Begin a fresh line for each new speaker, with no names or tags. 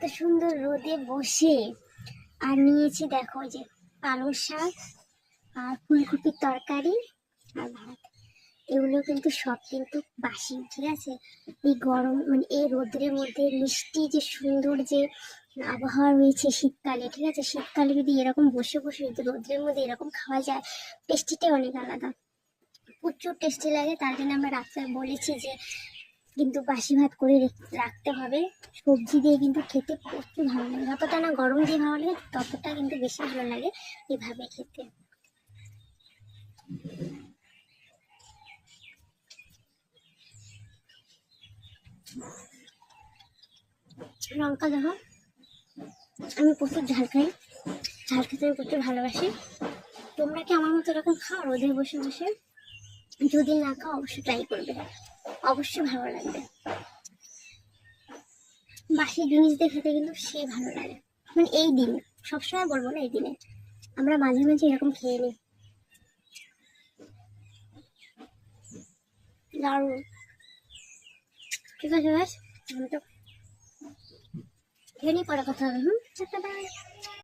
এত সুন্দর রোদে বসে। আর নিয়েছি দেখো যে পালং শাক আর ফুলকপির তরকারি আর ভাত। এগুলো কিন্তু সব কিন্তু বাসি, ঠিক আছে। এই গরম মানে এই রোদের মধ্যে মিষ্টি যে সুন্দর যে আবহাওয়া রয়েছে শীতকালে, ঠিক আছে, শীতকালে যদি এরকম বসে বসে যদি রোদের মধ্যে এরকম খাওয়া যায়, টেস্টিটাই অনেক আলাদা, প্রচুর টেস্টি লাগে। তার জন্য আমরা রাত্রে বলেছি যে কিন্তু বাসি ভাত করে রাখতে হবে। সবজি দিয়ে কিন্তু খেতে প্রচুর ভালো লাগে, যতটা না গরম দিয়ে ভালো লাগে ততটা কিন্তু বেশি ভালো লাগে এভাবে খেতে। লঙ্কা দেখো, আমি প্রচুর ঝাল খাই, ঝাল খেতে আমি প্রচুর ভালোবাসি। তোমরা কি আমার মতো এরকম খাও রোদে বসে বসে? যদি না খাও অবশ্যই ট্রাই করবে, অবশ্যই ভালো লাগবে। বাসি জিনিস দিয়ে খেতে কিন্তু সে ভালো লাগে, মানে এই দিন, সবসময় বলবো না, এই দিনে আমরা মাঝে মাঝে এরকম খেয়ে নিই। দারুণ। ঠিক আছে ব্যাস, আমি তো খেয়ে নিই, পরে কথা হবে। হুম, বাই।